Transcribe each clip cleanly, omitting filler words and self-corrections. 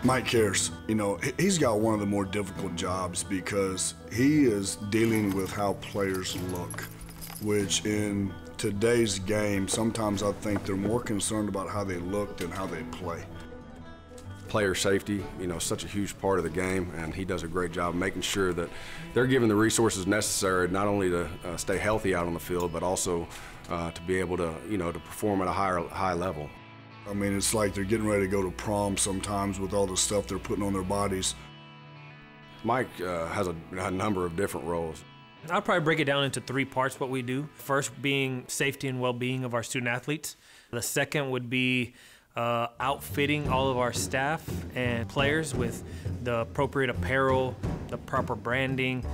Mike cares. You know, he's got one of the more difficult jobs because he is dealing with how players look, which in today's game, sometimes I think they're more concerned about how they look than how they play. Player safety, you know, such a huge part of the game, and he does a great job making sure that they're given the resources necessary not only to stay healthy out on the field, but also to be able to, you know, to perform at a high level. I mean, it's like they're getting ready to go to prom sometimes with all the stuff they're putting on their bodies. Mike has a number of different roles. I'll probably break it down into 3 parts what we do. First being safety and well-being of our student athletes. The second would be outfitting all of our staff and players with the appropriate apparel, the proper branding.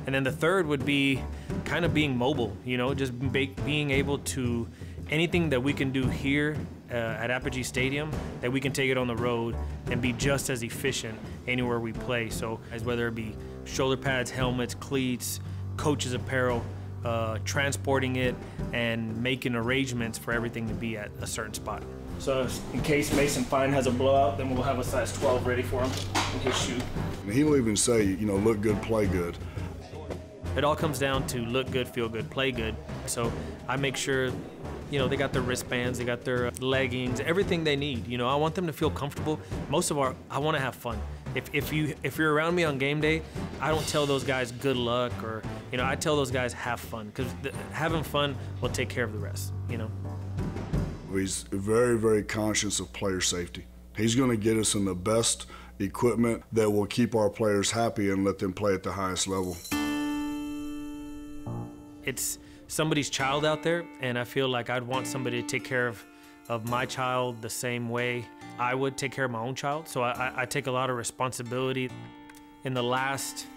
And then the third would be kind of being mobile, you know, just being able to, anything that we can do here at Apogee Stadium, that we can take it on the road and be just as efficient anywhere we play. So as whether it be shoulder pads, helmets, cleats, coaches apparel, transporting it and making arrangements for everything to be at a certain spot. So in case Mason Fine has a blowout, then we'll have a size 12 ready for him in his shoe. And he'll even say, you know, look good, play good. It all comes down to look good, feel good, play good. So I make sure, you know, they got their wristbands, they got their leggings, everything they need. You know, I want them to feel comfortable. I want to have fun. If you're around me on game day, I don't tell those guys good luck or, you know, I tell those guys have fun, because having fun will take care of the rest, you know. He's very, very conscious of player safety. He's going to get us in the best equipment that will keep our players happy and let them play at the highest level. It's somebody's child out there, and I feel like I'd want somebody to take care of my child the same way I would take care of my own child. So I take a lot of responsibility. In the last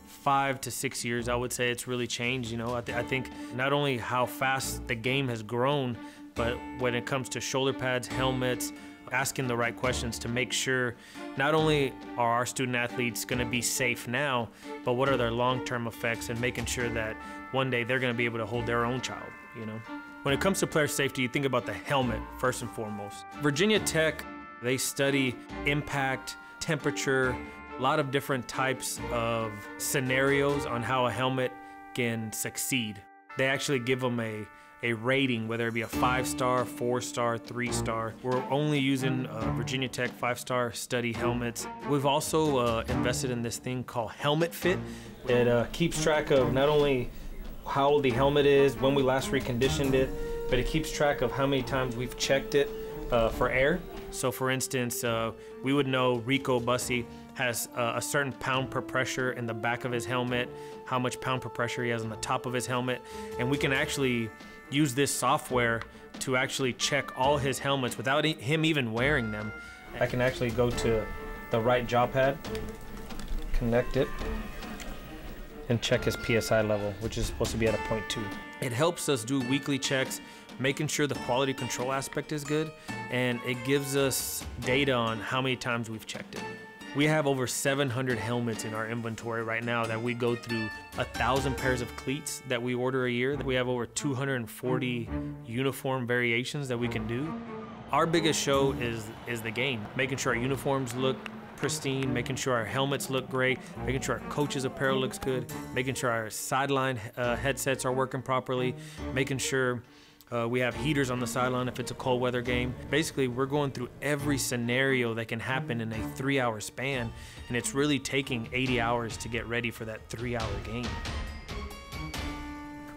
5 to 6 years, I would say it's really changed. You know, I think not only how fast the game has grown, but when it comes to shoulder pads, helmets, asking the right questions to make sure not only are our student athletes going to be safe now, but what are their long-term effects, and making sure that one day they're going to be able to hold their own child, you know. When it comes to player safety, you think about the helmet first and foremost. Virginia Tech, they study impact, temperature, a lot of different types of scenarios on how a helmet can succeed. They actually give them a rating, whether it be a 5-star, 4-star, 3-star. We're only using Virginia Tech 5-star study helmets. We've also invested in this thing called Helmet Fit. It keeps track of not only how old the helmet is, when we last reconditioned it, but it keeps track of how many times we've checked it for air. So for instance, we would know Rico Bussey has a certain pound per pressure in the back of his helmet, how much pound per pressure he has on the top of his helmet, and we can actually use this software to actually check all his helmets without him even wearing them. I can actually go to the right jaw pad, connect it, and check his PSI level, which is supposed to be at a 0.2. It helps us do weekly checks, making sure the quality control aspect is good, and it gives us data on how many times we've checked it. We have over 700 helmets in our inventory right now that we go through 1,000 pairs of cleats that we order a year. We have over 240 uniform variations that we can do. Our biggest show is the game, making sure our uniforms look pristine, making sure our helmets look great, making sure our coaches' apparel looks good, making sure our sideline headsets are working properly, making sure we have heaters on the sideline if it's a cold weather game. Basically, we're going through every scenario that can happen in a 3-hour span, and it's really taking 80 hours to get ready for that 3-hour game.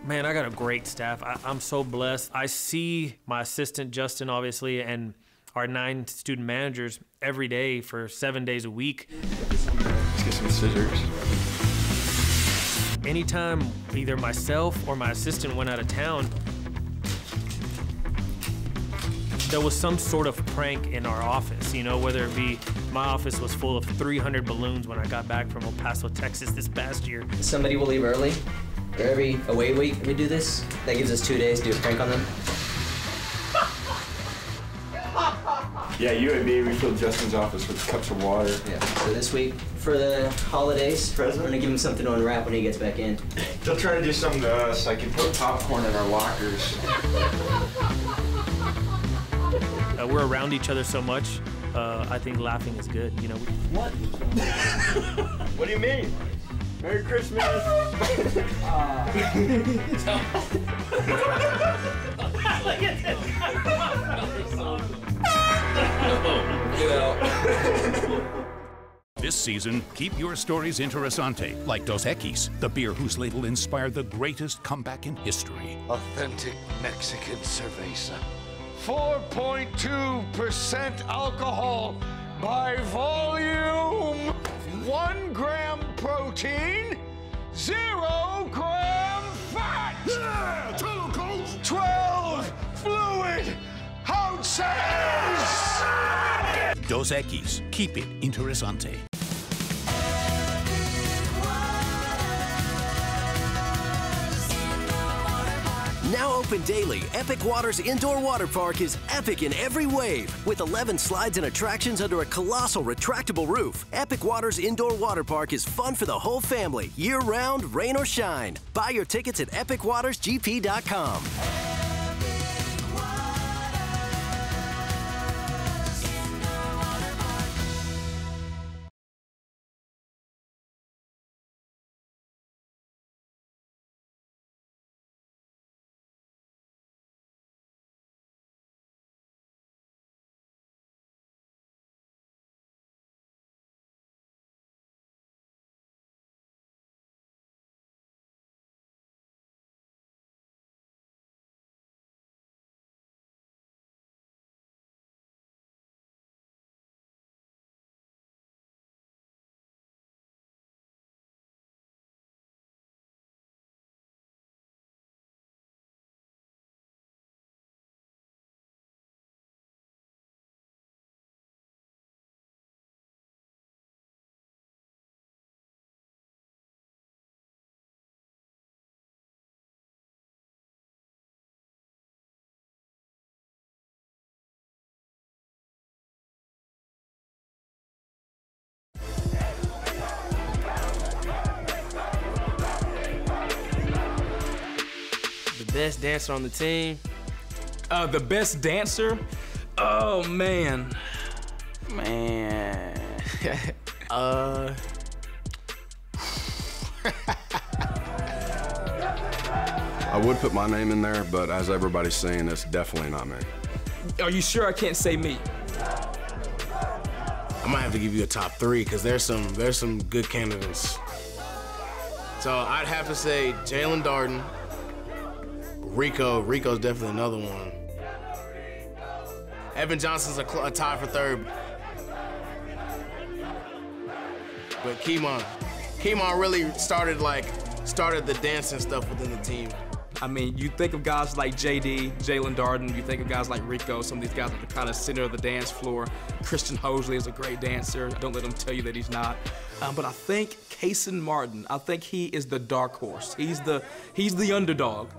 Man, I got a great staff. I'm so blessed. I see my assistant, Justin, obviously, and our 9 student managers every day for 7 days a week. Let's get some scissors. Anytime either myself or my assistant went out of town, there was some sort of prank in our office, you know, whether it be my office was full of 300 balloons when I got back from El Paso, Texas this past year. Somebody will leave early. Every away week we do this. That gives us 2 days to do a prank on them. Yeah, you and me, we filled Justin's office with cups of water. Yeah. So this week, for the holidays, we're gonna give him something to unwrap when he gets back in. They'll try to do something to us, like you put popcorn in our lockers. We're around each other so much I think laughing is good. You know. What? What do you mean? Merry Christmas. Get out. This season, keep your stories interesante, like Dos Equis, the beer whose label inspired the greatest comeback in history. Authentic Mexican cerveza. 4.2% alcohol by volume. 1 gram protein, 0 gram fat. Yeah, total coach. 12 fluid ounces. Dos Equis, keep it interesante. Now open daily, Epic Waters Indoor Water Park is epic in every wave. With 11 slides and attractions under a colossal retractable roof, Epic Waters Indoor Water Park is fun for the whole family, year-round, rain or shine. Buy your tickets at epicwatersgp.com. Best dancer on the team. The best dancer? Oh, man. I would put my name in there, but as everybody's saying, it's definitely not me. Are you sure I can't say me? I might have to give you a top 3 because there's some good candidates. So I'd have to say Jalen Darden, Rico's definitely another one. Evan Johnson's a tie for 3rd. But Kemon really started the dancing stuff within the team. I mean, you think of guys like JD, Jalen Darden, you think of guys like Rico, some of these guys are the kind of center of the dance floor. Christian Hosley is a great dancer. Don't let him tell you that he's not. But I think Kason Martin, I think he is the dark horse. He's the underdog.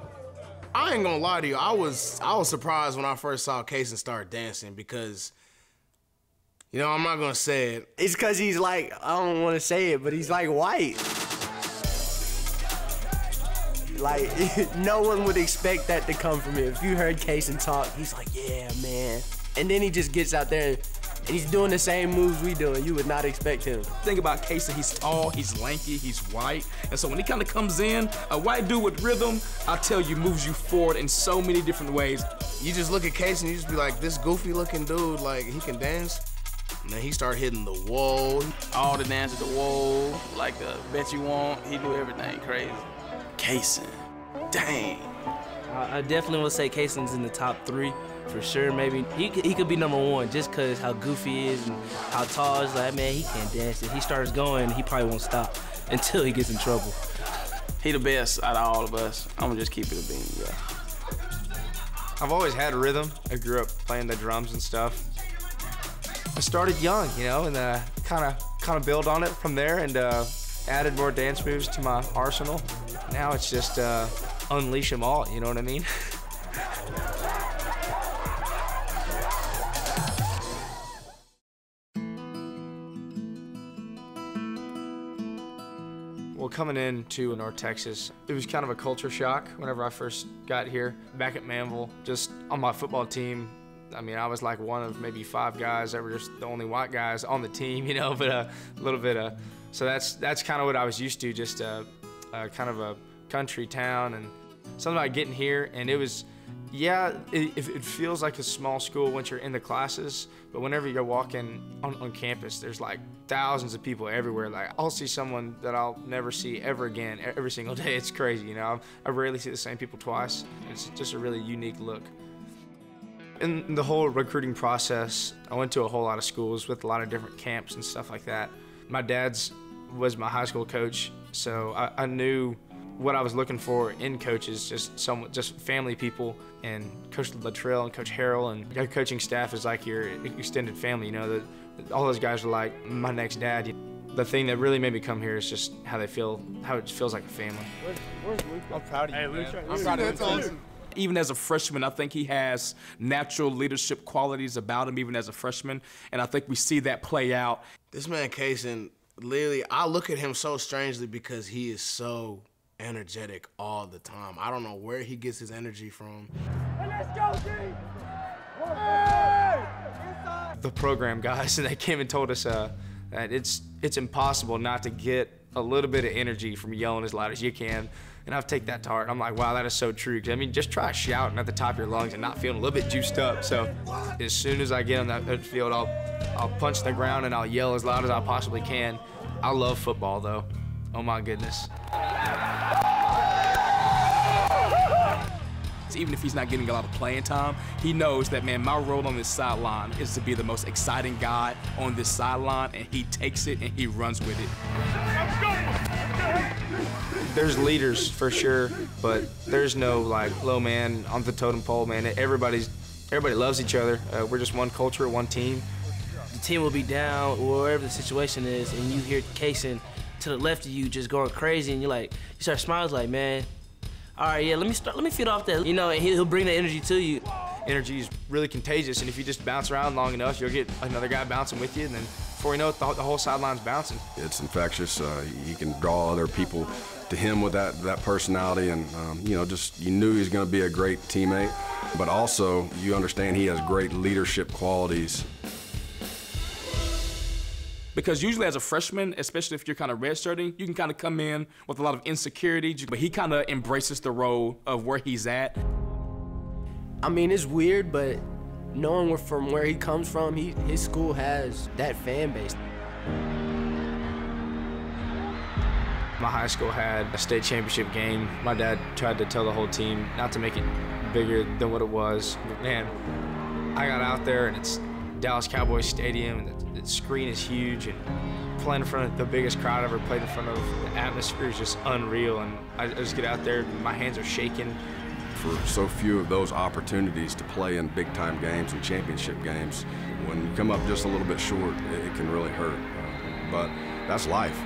I ain't gonna lie to you, I was surprised when I first saw Kason start dancing because, you know, I'm not gonna say it. It's because he's like, I don't want to say it, but he's like white. Like, no one would expect that to come from him. If you heard Kason talk, he's like, yeah, man. And then he just gets out there and he's doing the same moves we do, and you would not expect him. Think about Kason, he's tall, he's lanky, he's white. And so when he kind of comes in, a white dude with rhythm, I tell you, moves you forward in so many different ways. You just look at Kason, you just be like, this goofy looking dude, like, he can dance. And then he started hitting the wall. All the dances, the wall, like Bet You Won't, he do everything crazy. Kason, dang. I definitely would say Kason's in the top 3 for sure. Maybe he could be number 1 just because how goofy he is and how tall. It's like, man, he can't dance. If he starts going, he probably won't stop until he gets in trouble. He the best out of all of us. I'm gonna just keep it a bean, yeah. I've always had a rhythm. I grew up playing the drums and stuff. I started young, you know, and kind of built on it from there and added more dance moves to my arsenal. Now it's just unleash them all, you know what I mean? Well, coming into North Texas, it was kind of a culture shock whenever I first got here. Back at Manville, just on my football team, I mean, I was like one of maybe 5 guys that were just the only white guys on the team, you know, but a little bit of, so that's kind of what I was used to, just kind of a country town, and something about getting here, and it was, yeah, it feels like a small school once you're in the classes, but whenever you're walking on campus, there's like thousands of people everywhere. Like, I'll see someone that I'll never see ever again every single day. It's crazy, you know. I rarely see the same people twice. It's just a really unique look. In the whole recruiting process, I went to a whole lot of schools with a lot of different camps and stuff like that. My dad's was my high school coach, so I knew what I was looking for in coaches, just family people, and Coach Luttrell and Coach Harrell and your coaching staff is like your extended family, you know. All those guys are like my next dad. The thing that really made me come here is just how they feel, how it feels like a family. Where's Luke? I'm proud of you, man. I'm proud of you. Awesome. Even as a freshman, I think he has natural leadership qualities about him, even as a freshman, and I think we see that play out. This man, Kaysen, literally, I look at him so strangely because he is so energetic all the time. I don't know where he gets his energy from. Let's go, team! The program guys, they came and told us that it's impossible not to get a little bit of energy from yelling as loud as you can. And I've taken that to heart. I'm like, wow, that is so true. I mean, just try shouting at the top of your lungs and not feeling a little bit juiced up. So as soon as I get on that field, I'll punch the ground and I'll yell as loud as I possibly can. I love football, though. Oh, my goodness. Even if he's not getting a lot of playing time, he knows that, man, my role on this sideline is to be the most exciting guy on this sideline, and he takes it and he runs with it. There's leaders for sure, but there's no like low man on the totem pole, man. Everybody loves each other. We're just one culture, one team. The team will be down, wherever the situation is, and you hear Kaysen to the left of you just going crazy, and you start smiling like, man, all right, yeah, let me feed off that, you know, and he'll bring the energy to you. Energy is really contagious, and if you just bounce around long enough, you'll get another guy bouncing with you, and then before you know it, the whole sideline's bouncing. It's infectious. You can draw other people to him with that personality, and you know, just you knew he was going to be a great teammate, but also you understand he has great leadership qualities. Because usually as a freshman, especially if you're kind of redshirting, you can kind of come in with a lot of insecurity, but he kind of embraces the role of where he's at. I mean, it's weird, but knowing from where he comes from, his school has that fan base. My high school had a state championship game. My dad tried to tell the whole team not to make it bigger than what it was. But man, I got out there and it's Dallas Cowboys Stadium, and the screen is huge, and playing in front of the biggest crowd I've ever played in front of. The atmosphere is just unreal, and I just get out there, and my hands are shaking. For so few of those opportunities to play in big-time games and championship games, when you come up just a little bit short, it can really hurt. But that's life.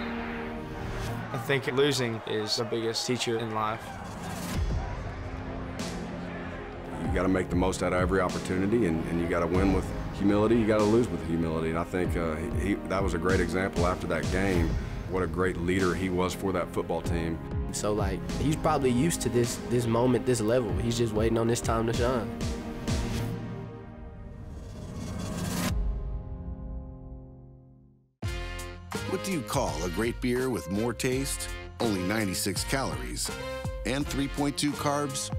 I think losing is the biggest teacher in life. You got to make the most out of every opportunity, and you got to win with humility. You got to lose with humility, and I think that was a great example after that game. What a great leader he was for that football team. So like, he's probably used to this moment, this level. He's just waiting on this time to shine. What do you call a great beer with more taste, only 96 calories, and 3.2 carbs?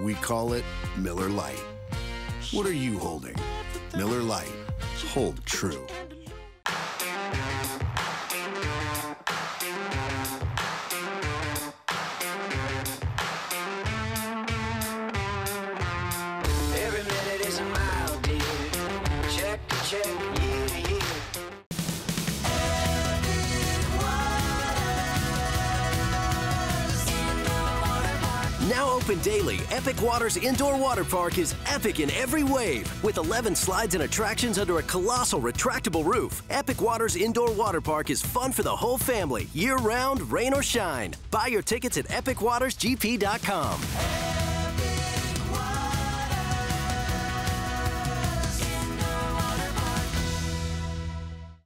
We call it Miller Lite. What are you holding? Miller Lite. Hold true. Every minute is a mile, dear. Check to check, year to year. Now open daily, Epic Water's indoor water park is epic in every wave. With 11 slides and attractions under a colossal retractable roof, Epic Water's indoor water park is fun for the whole family, year-round, rain or shine. Buy your tickets at epicwatersgp.com.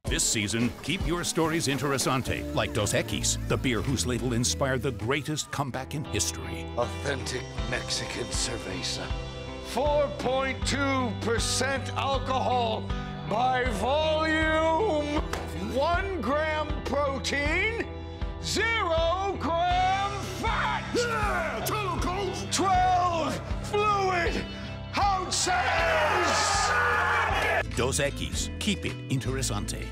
This season, keep your stories interesante, like Dos Equis, the beer whose label inspired the greatest comeback in history. Authentic Mexican cerveza. 4.2% alcohol by volume, 1 gram protein, 0 gram fat. Yeah, tell 'em, Coach. 12 fluid ounces. Dos Equis. Keep it interesante.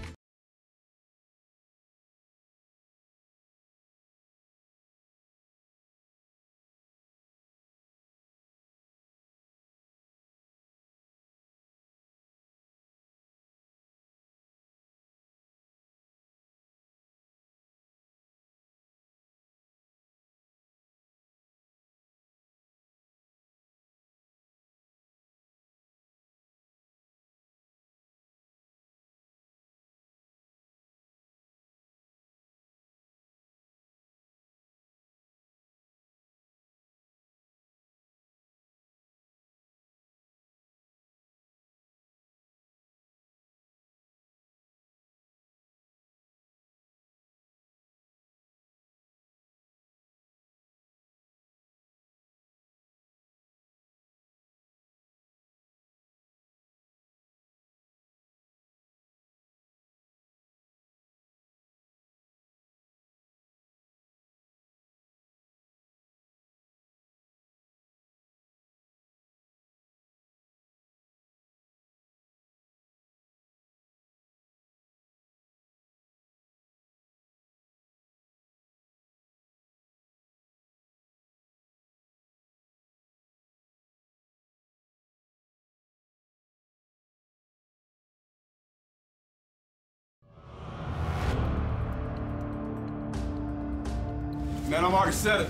Man, I've already said it.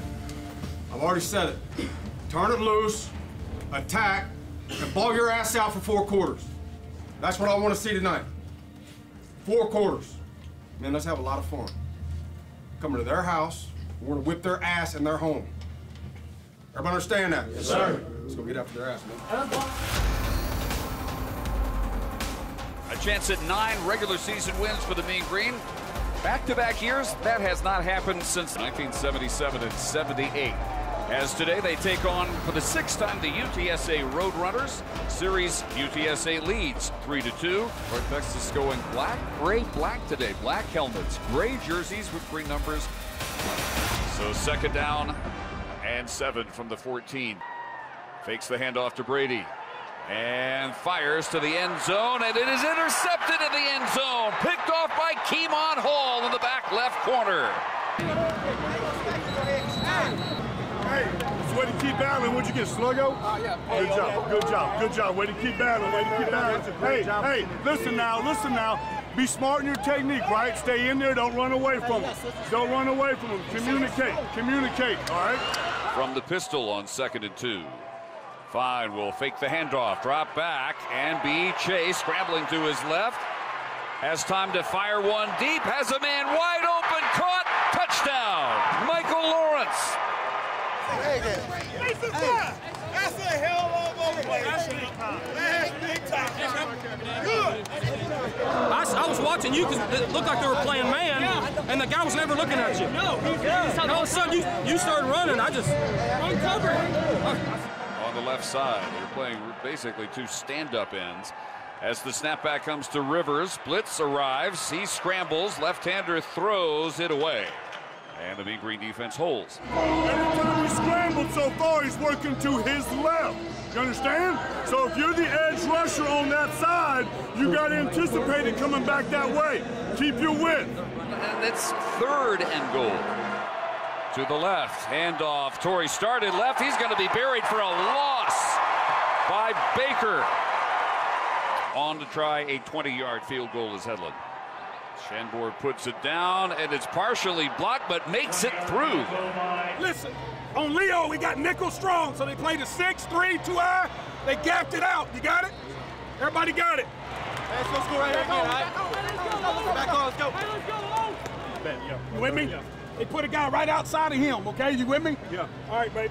I've already said it. Turn it loose, attack, and ball your ass out for 4 quarters. That's what I want to see tonight. 4 quarters. Man, let's have a lot of fun. Coming to their house, we're gonna whip their ass in their home. Everybody understand that? Yes, sir. Let's go get after their ass, man. A chance at 9 regular season wins for the Mean Green. Back-to-back years, that has not happened since 1977 and 78. As today they take on, for the 6th time, the UTSA Roadrunners. Series UTSA leads 3-2. North Texas going black, gray, black today. Black helmets, gray jerseys with green numbers. So 2nd down and 7 from the 14. Fakes the handoff to Brady. And fires to the end zone, and it is intercepted in the end zone. Picked off by Keemon Hall in the back left corner. Hey, it's way to keep battling. What'd you get, Sluggo? Yeah. Good job, good job, good job. Way to keep battling, way to keep battling. Hey, listen now. Be smart in your technique, right? Stay in there, don't run away from them. Don't run away from them. Communicate, all right? From the pistol on 2nd and 2. Fine will fake the handoff, drop back, and be Chase scrambling to his left. Has time to fire one deep, has a man wide open, caught, touchdown, Michael Lawrence. That's a hell of a play. That's big time. That's big time. Good. I was watching you because it looked like they were playing man, and the guy was never looking at you. No, and all of a sudden you started running. I just uncovered. On the left side, they're playing basically 2 stand-up ends. As the snapback comes to Rivers, blitz arrives, he scrambles, left-hander throws it away. And the Mean Green defense holds. Every time he scrambled so far, he's working to his left. You understand? So if you're the edge rusher on that side, you got to anticipate it coming back that way. Keep your width. And it's 3rd and goal. To the left, handoff. Torrey started left. He's going to be buried for a loss by Baker. On to try a 20-yard field goal is Hedlund. Shanbor puts it down, and it's partially blocked, but makes it through. Listen, on Leo, we got nickel strong, so they played a 6-3, 2-eye. They gapped it out. You got it? Everybody got it. Let's go right here again, all right? Back on, let's go. You with me? They put a guy right outside of him, okay? You with me? Yeah. All right, babe.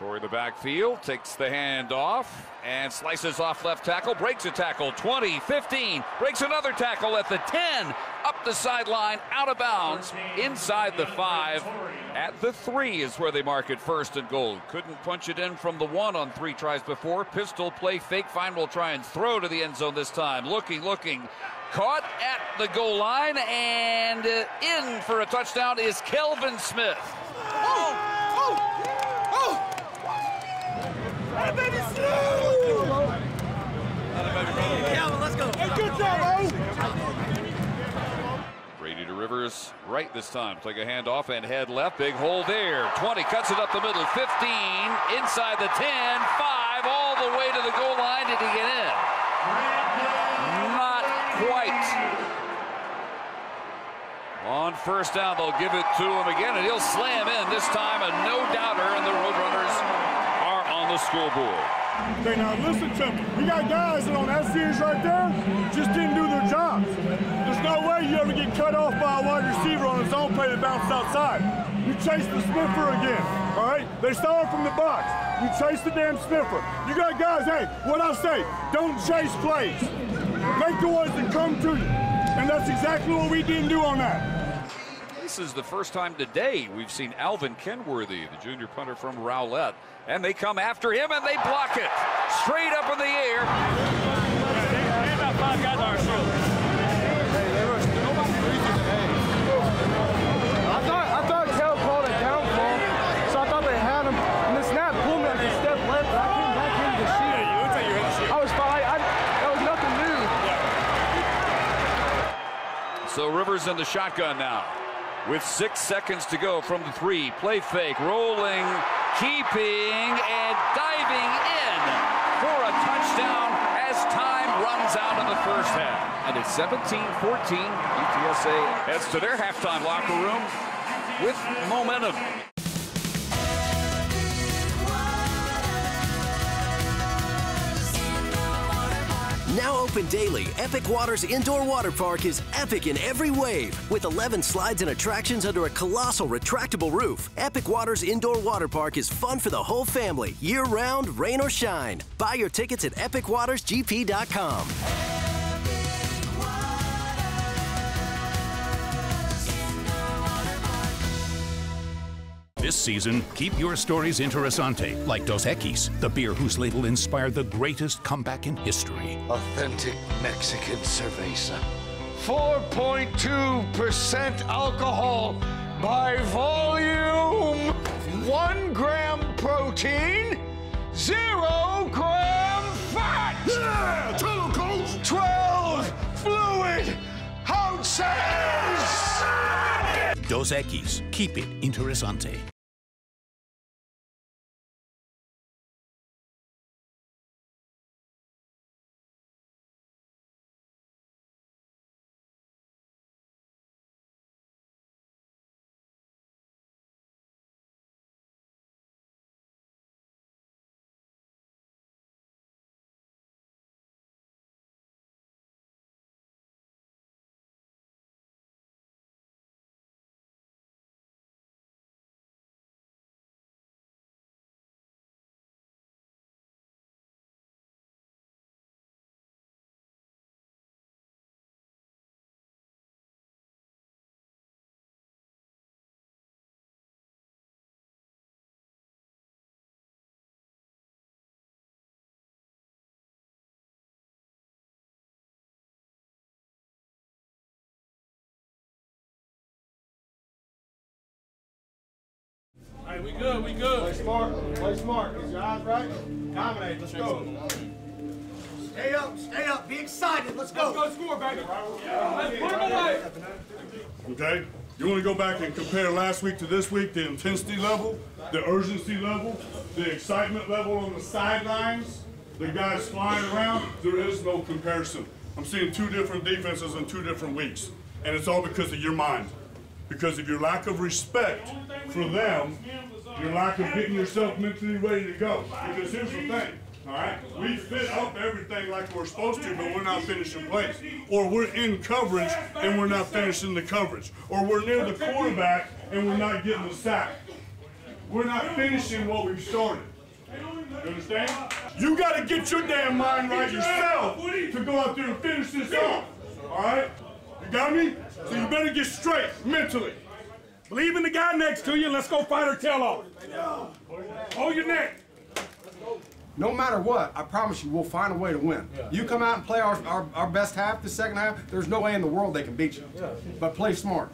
Toward the backfield, takes the hand off, and slices off left tackle, breaks a tackle, 20, 15, breaks another tackle at the 10, up the sideline, out of bounds, inside the 5. At the 3 is where they mark it, 1st and goal. Couldn't punch it in from the 1 on 3 tries before. Pistol play, fake, fine, will try and throw to the end zone this time. Looking, caught at the goal line, and in for a touchdown is Kelvin Smith. Hey, baby, slow! Calvin, let's go. Hey, good job, Brady to Rivers, right this time. Take a hand off and head left. Big hole there. 20, cuts it up the middle. 15, inside the 10, 5, all the way to the goal line. Did he get in? Not quite. On 1st down, they'll give it to him again, and he'll slam in. This time, a no-doubter, and the Roadrunners are on the scoreboard. Okay, now listen to me. You got guys that on that series right there just didn't do their jobs. There's no way you ever get cut off by a wide receiver on a zone play that bounces outside. You chase the sniffer again, all right? They start from the box. You chase the damn sniffer. You got guys, hey, what I say, don't chase plays. Make the ones that come to you. And that's exactly what we didn't do on that. This is the first time today we've seen Alvin Kenworthy, the junior punter from Rowlett, and they come after him and they block it straight up in the air. They about 5 guys on our shield. I thought Kel called a downfall, so I thought they had him. And the snap pulled me like a step left, but I came back into the shield. Yeah, you looked like you were in the shield. I was fine. That was nothing new. So Rivers in the shotgun now. With 6 seconds to go from the 3. Play fake, rolling, keeping, and diving in for a touchdown as time runs out in the 1st half. And it's 17-14. UTSA heads to their halftime locker room with momentum. Now open daily, Epic Waters Indoor Water Park is epic in every wave. With 11 slides and attractions under a colossal retractable roof, Epic Waters Indoor Water Park is fun for the whole family, year-round, rain or shine. Buy your tickets at epicwatersgp.com. This season, keep your stories interesante, like Dos Equis, the beer whose label inspired the greatest comeback in history. Authentic Mexican cerveza. 4.2% alcohol by volume. 1 gram protein, 0 gram fat. Yeah, tell him, Coach. 12 fluid ounces. Dos Equis, keep it interesante. All right, we good, we good. Play smart, play smart. Is your eyes right? Dominate, let's go. Stay up, be excited, let's go. Let's go score, baby. Let's put him away. Okay? You want to go back and compare last week to this week, the intensity level, the urgency level, the excitement level on the sidelines, the guys flying around? There is no comparison. I'm seeing 2 different defenses in 2 different weeks, and it's all because of your mind. Because of your lack of respect for them, your lack of getting yourself mentally ready to go. Because here's the thing, all right? We fit up everything like we're supposed to, but we're not finishing plays. Or we're in coverage and we're not finishing the coverage. Or we're near the quarterback and we're not getting the sack. We're not finishing what we've started. You understand? You got to get your damn mind right yourself to go out there and finish this off. All right? You got me? So you better get straight mentally. Believe in the guy next to you and let's go fight our tail off. Hold your neck. No matter what, I promise you, we'll find a way to win. You come out and play our best half, the second half, there's no way in the world they can beat you. But play smart.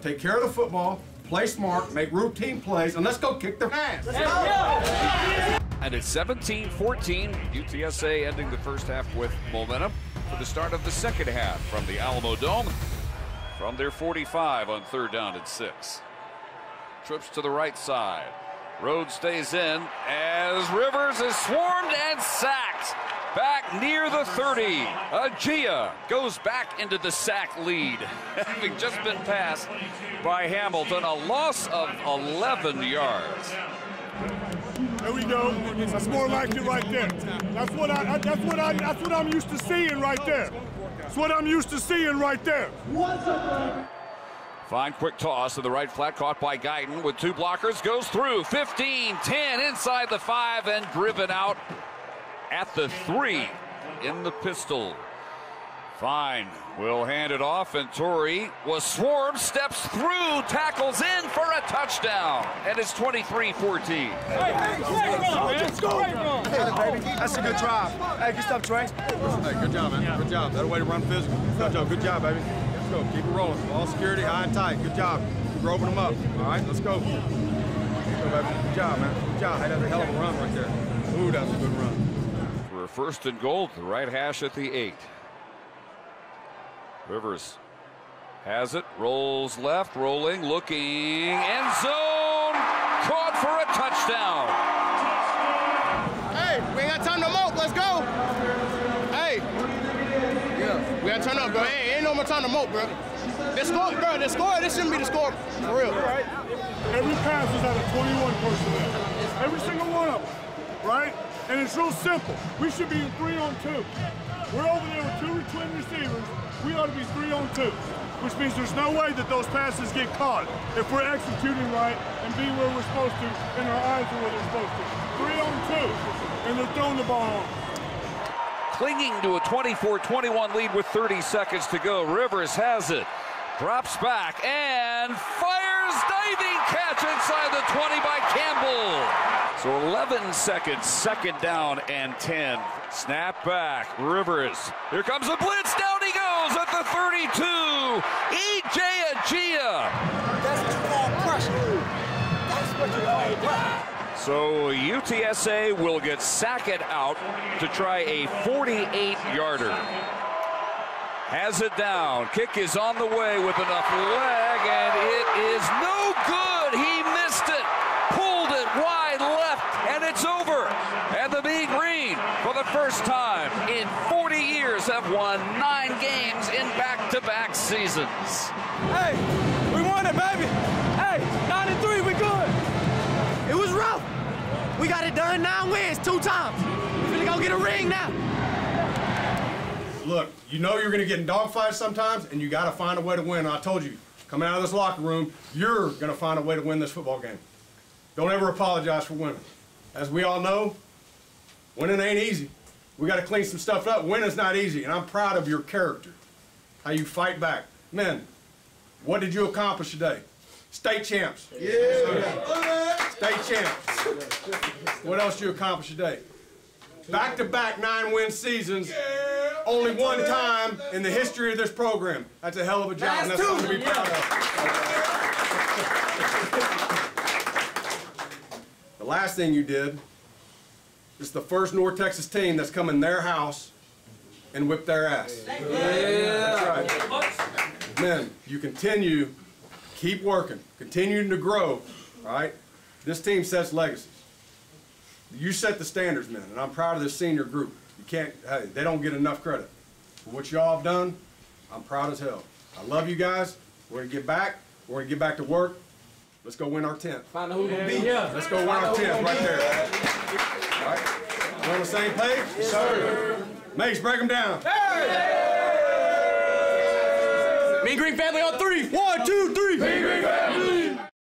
Take care of the football, play smart, make routine plays, and let's go kick their ass. And it's 17-14. UTSA ending the first half with momentum for the start of the second half from the Alamo Dome. From their 45 on 3rd down and 6. Trips to the right side. Rhodes stays in as Rivers is swarmed and sacked. Back near the 30. Agia goes back into the sack lead, having just been passed by Hamilton. A loss of 11 yards. There we go. That's more like it right there. That's what I'm used to seeing right there. That's what I'm used to seeing right there. Fine quick toss to the right flat, caught by Guyton with 2 blockers, goes through 15, 10 inside the 5 and driven out at the 3 in the pistol. Fine will hand it off, and Torrey was swarmed, steps through, tackles in for a touchdown, and it's 23-14. Let's go. That's a good drive. Hey, good stuff, Trey. Hey, good job, man. Good job. That's the way to run physical. Good job, baby. Let's go. Keep it rolling. Ball security, high and tight. Good job. Keep roping them up. All right, let's go. Let's go, baby. Good job, man. Good job. Hey, that's a hell of a run right there. Ooh, that's a good run. For a 1st and goal, the right hash at the 8. Rivers has it, rolls left, rolling, looking, end zone, caught for a touchdown. Hey, we ain't got time no more. Let's go. Hey, we got to turn up, bro. Ain't no more time to mope, bro. This score, this shouldn't be the score, for real. Every pass is out of 21 personnel. Every single one of them, right? And it's real simple. We should be in 3-on-2. We're over there with 2 twin receivers. We ought to be 3-on-2, which means there's no way that those passes get caught if we're executing right and being where we're supposed to and our eyes are where they're supposed to. 3-on-2, and they're throwing the ball on. Clinging to a 24-21 lead with 30 seconds to go. Rivers has it, drops back, and fires, diving catch inside the 20 by Campbell. So 11 seconds, 2nd down and 10. Snap back, Rivers. Here comes a blitz, down he goes at the 32. E.J. Agia. That's what you call pressure. That's what you call pressure. So UTSA will get Sackett out to try a 48-yarder. Has it down. Kick is on the way with enough leg, and it is no good. He missed it. Pulled it wide left, and it's over. And the Mean Green, for the first time in 40 years, have won 9 games in back-to-back seasons. Hey, we won it, baby. Hey, 9-3, we good. It was rough. We got it done, 9 wins, 2 times. We're gonna go get a ring now. Look, you know you're going to get in dogfights sometimes, and you got to find a way to win. I told you, coming out of this locker room, you're going to find a way to win this football game. Don't ever apologize for winning. As we all know, winning ain't easy. We got to clean some stuff up. Winning's not easy, and I'm proud of your character, how you fight back. Men, what did you accomplish today? State champs. Yeah. State champs. What else did you accomplish today? Back-to-back 9-win seasons. Only one time in the history of this program. That's a hell of a job, and that's something to be proud of. The last thing you did is the first North Texas team that's come in their house and whipped their ass. Yeah. That's right. Men, you continue, keep working, continuing to grow, all right? This team sets legacies. You set the standards, men, and I'm proud of this senior group. You can't, hey, they don't get enough credit. For what y'all have done, I'm proud as hell. I love you guys. We're gonna get back. We're gonna get back to work. Let's go win our 10th. Find out who gonna beat. Let's go win our 10th right there. All right? You on the same page? Yes, sir. Mace, break them down. Mean Green family on 3. 1, 2, 3. Mean Green family.